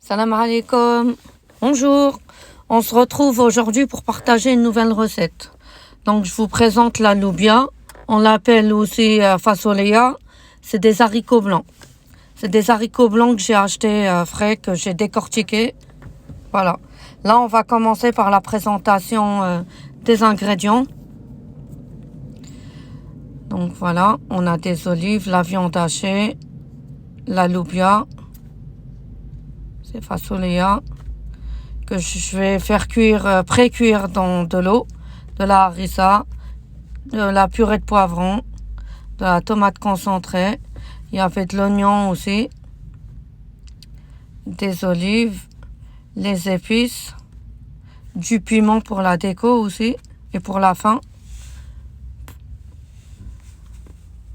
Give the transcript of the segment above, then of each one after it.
Salam alaikum. Bonjour. On se retrouve aujourd'hui pour partager une nouvelle recette. Donc, je vous présente la loubia. On l'appelle aussi fasolea. C'est des haricots blancs. C'est des haricots blancs que j'ai achetés frais, que j'ai décortiqués. Voilà. Là, on va commencer par la présentation des ingrédients. Donc, voilà. On a des olives, la viande hachée, la loubia. C'est fasolea que je vais faire cuire, pré-cuire dans de l'eau, de la harissa, de la purée de poivron, de la tomate concentrée. Il y avait de l'oignon aussi, des olives, les épices, du piment pour la déco aussi et pour la fin.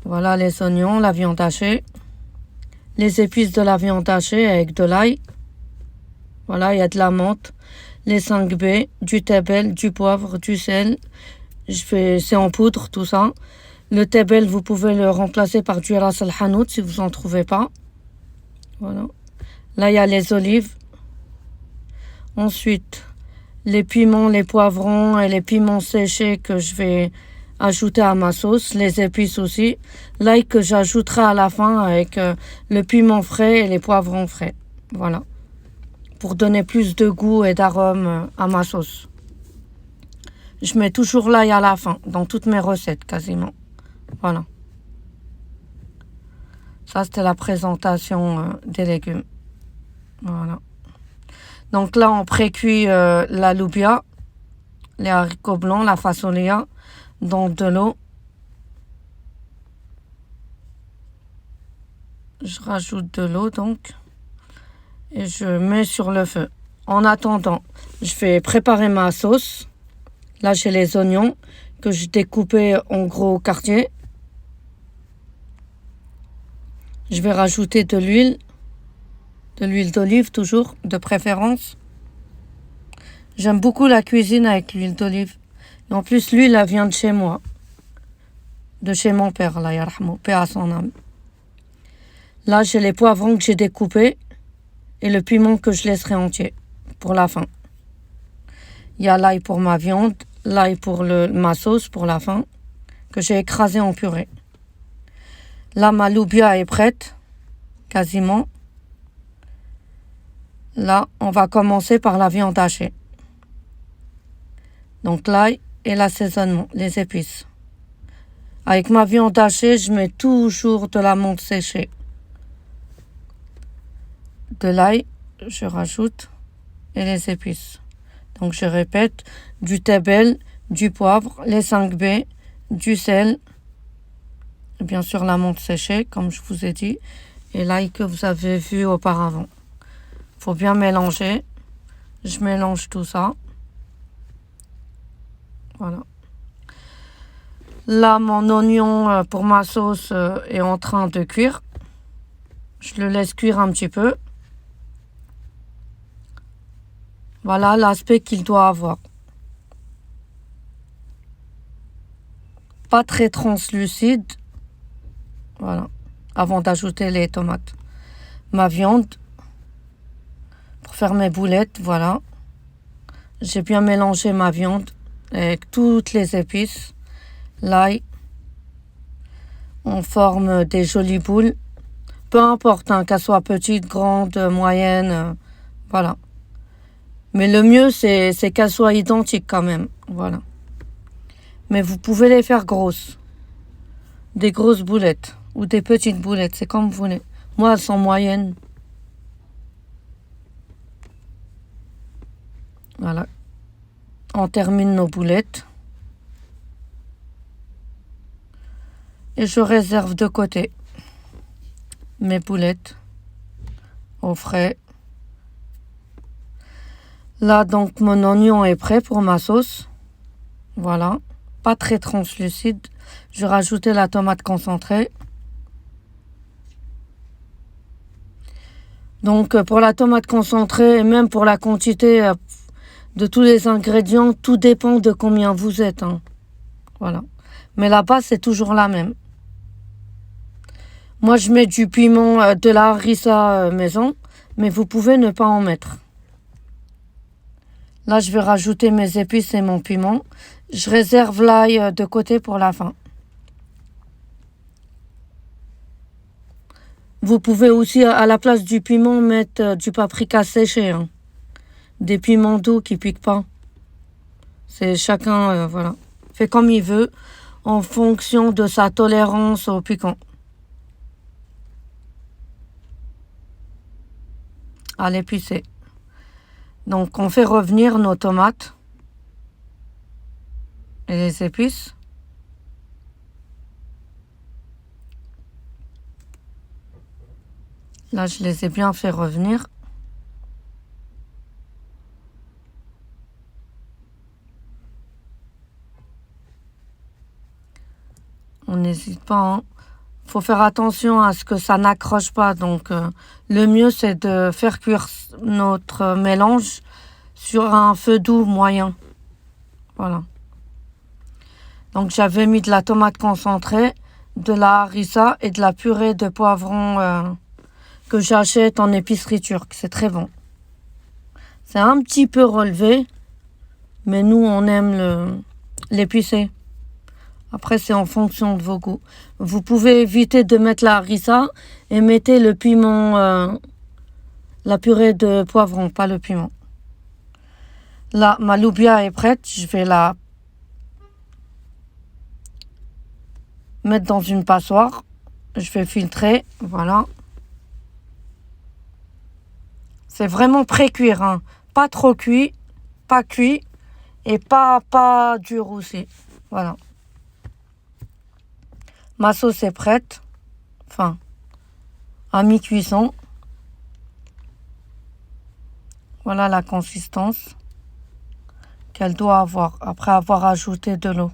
Voilà les oignons, la viande hachée, les épices de la viande hachée avec de l'ail. Voilà, il y a de la menthe, les 5B, du tebel, du poivre, du sel. C'est en poudre tout ça. Le tebel, vous pouvez le remplacer par du ras al hanout si vous en trouvez pas. Voilà. Là, il y a les olives. Ensuite, les piments, les poivrons et les piments séchés que je vais ajouter à ma sauce. Les épices aussi. L'ail que j'ajouterai à la fin avec le piment frais et les poivrons frais. Voilà. Pour donner plus de goût et d'arôme à ma sauce. Je mets toujours l'ail à la fin, dans toutes mes recettes quasiment. Voilà. Ça, c'était la présentation des légumes. Voilà. Donc là, on pré-cuit la loubia, les haricots blancs, la fasolea, dans de l'eau. Je rajoute de l'eau donc. Et je mets sur le feu. En attendant, je vais préparer ma sauce. Là, j'ai les oignons que je découpais en gros quartiers. Je vais rajouter de l'huile d'olive toujours, de préférence. J'aime beaucoup la cuisine avec l'huile d'olive. Et en plus, l'huile, elle vient de chez moi. De chez mon père, là, yarhamou, paix à son âme. Là, j'ai les poivrons que j'ai découpés. Et le piment que je laisserai entier pour la fin. Il y a l'ail pour ma viande, l'ail pour ma sauce pour la fin, que j'ai écrasé en purée. Là, ma loubia est prête, quasiment. Là, on va commencer par la viande hachée. Donc l'ail et l'assaisonnement, les épices. Avec ma viande hachée, je mets toujours de la menthe séchée. De l'ail, je rajoute, et les épices. Donc je répète, du tebel, du poivre, les 5B, du sel, et bien sûr la menthe séchée, comme je vous ai dit, et l'ail que vous avez vu auparavant. Il faut bien mélanger. Je mélange tout ça. Voilà. Là, mon oignon pour ma sauce est en train de cuire. Je le laisse cuire un petit peu. Voilà l'aspect qu'il doit avoir. Pas très translucide. Voilà. Avant d'ajouter les tomates. Ma viande. Pour faire mes boulettes, voilà. J'ai bien mélangé ma viande avec toutes les épices. L'ail. On forme des jolies boules. Peu importe, hein, qu'elles soient petites, grandes, moyennes. Voilà. Mais le mieux, c'est qu'elles soient identiques quand même. Voilà. Mais vous pouvez les faire grosses. Des grosses boulettes. Ou des petites boulettes. C'est comme vous voulez. Moi, elles sont moyennes. Voilà. On termine nos boulettes. Et je réserve de côté mes boulettes au frais. Là, donc, mon oignon est prêt pour ma sauce. Voilà. Pas très translucide. Je rajoutais la tomate concentrée. Donc, pour la tomate concentrée et même pour la quantité de tous les ingrédients, tout dépend de combien vous êtes. Hein. Voilà. Mais la base, c'est toujours la même. Moi, je mets du piment, de la harissa maison. mais vous pouvez ne pas en mettre. Là, je vais rajouter mes épices et mon piment. Je réserve l'ail de côté pour la fin. Vous pouvez aussi, à la place du piment, mettre du paprika séché. Hein. Des piments doux qui piquent pas. C'est chacun, voilà, fait comme il veut, en fonction de sa tolérance au piquant. À l'épicé. Donc, on fait revenir nos tomates et les épices. Là, je les ai bien fait revenir. On n'hésite pas. Hein. Faut faire attention à ce que ça n'accroche pas. Donc, le mieux, c'est de faire cuire notre mélange sur un feu doux moyen. Voilà. Donc, j'avais mis de la tomate concentrée, de la harissa et de la purée de poivron que j'achète en épicerie turque. C'est très bon. C'est un petit peu relevé, mais nous, on aime l'épicé. Après, c'est en fonction de vos goûts. Vous pouvez éviter de mettre la harissa et mettez le piment, la purée de poivron, pas le piment. Là, ma loubia est prête. Je vais la mettre dans une passoire. Je vais filtrer. Voilà. C'est vraiment pré-cuire. Hein. Pas trop cuit, pas cuit et pas dur aussi. Voilà. Ma sauce est prête. Enfin, à mi-cuisson. Voilà la consistance qu'elle doit avoir après avoir ajouté de l'eau.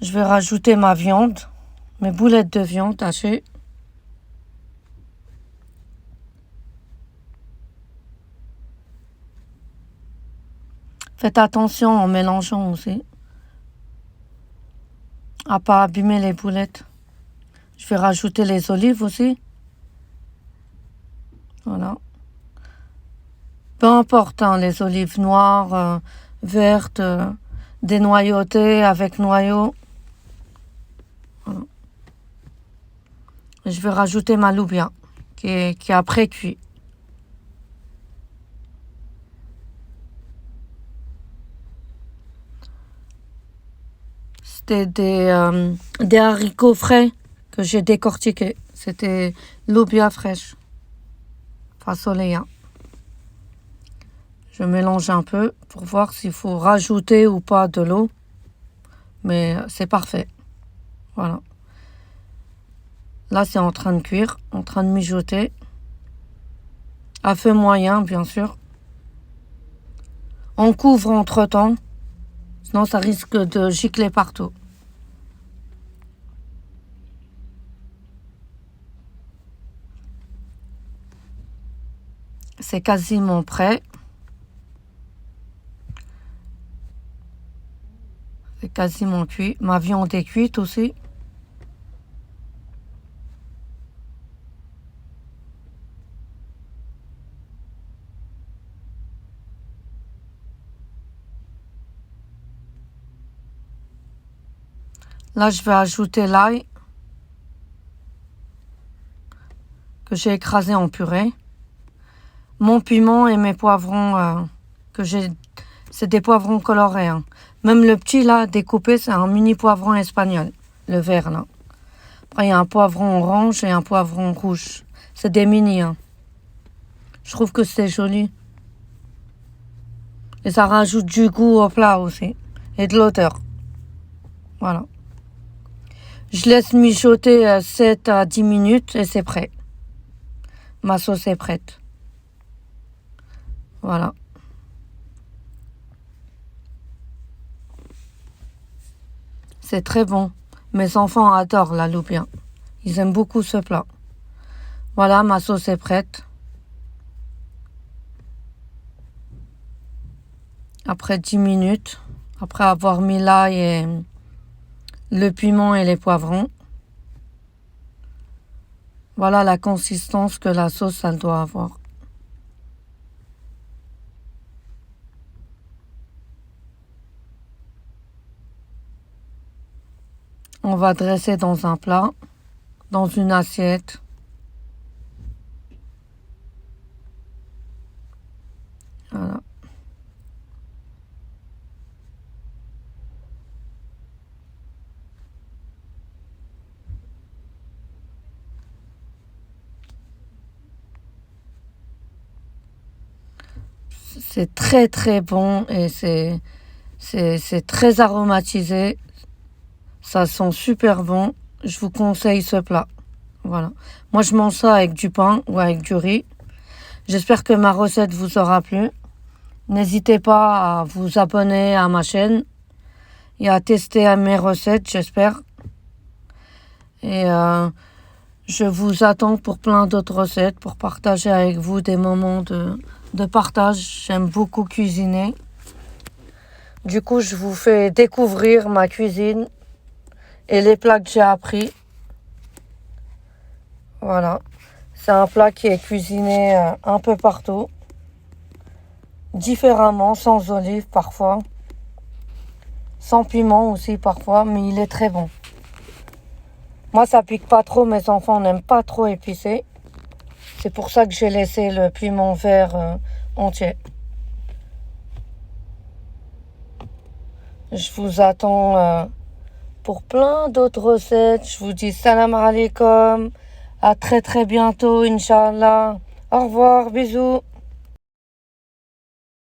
Je vais rajouter ma viande, mes boulettes de viande hachées. Faites attention en mélangeant aussi, à pas abîmer les boulettes. Je vais rajouter les olives aussi. Voilà. Peu importe, hein, les olives noires, vertes, dénoyautées avec noyaux. Voilà. Je vais rajouter ma loubia qui est après cuit. C'était des haricots frais que j'ai décortiqués. C'était loubia fraîche, fasolea. Je mélange un peu pour voir s'il faut rajouter ou pas de l'eau. Mais c'est parfait. Voilà. Là, c'est en train de cuire, en train de mijoter. À feu moyen, bien sûr. On couvre entre-temps. Sinon, ça risque de gicler partout. C'est quasiment prêt. C'est quasiment cuit. Ma viande est cuite aussi. Là, je vais ajouter l'ail que j'ai écrasé en purée. Mon piment et mes poivrons c'est des poivrons colorés. Hein. Même le petit là, découpé, c'est un mini poivron espagnol. Le vert là. Après, il y a un poivron orange et un poivron rouge. C'est des mini. Hein. Je trouve que c'est joli. Et ça rajoute du goût au plat aussi. Et de l'odeur. Voilà. Je laisse mijoter 7 à 10 minutes et c'est prêt. Ma sauce est prête. Voilà. C'est très bon. Mes enfants adorent la loubia. Ils aiment beaucoup ce plat. Voilà, ma sauce est prête. Après 10 minutes, après avoir mis l'ail le piment et les poivrons. Voilà la consistance que la sauce elle doit avoir. On va dresser dans un plat, dans une assiette. Voilà. C'est très très bon et c'est très aromatisé. Ça sent super bon. Je vous conseille ce plat. Voilà. Moi, je mange ça avec du pain ou avec du riz. J'espère que ma recette vous aura plu. N'hésitez pas à vous abonner à ma chaîne et à tester mes recettes, j'espère. Et je vous attends pour plein d'autres recettes, pour partager avec vous des moments de partage. J'aime beaucoup cuisiner. Du coup, je vous fais découvrir ma cuisine et les plats que j'ai appris. Voilà. C'est un plat qui est cuisiné un peu partout. Différemment, sans olives parfois. Sans piment aussi parfois, mais il est très bon. Moi, ça pique pas trop. Mes enfants n'aiment pas trop épicé. C'est pour ça que j'ai laissé le piment vert entier. Je vous attends pour plein d'autres recettes. Je vous dis salam alaikum. À très très bientôt, Inch'Allah. Au revoir, bisous.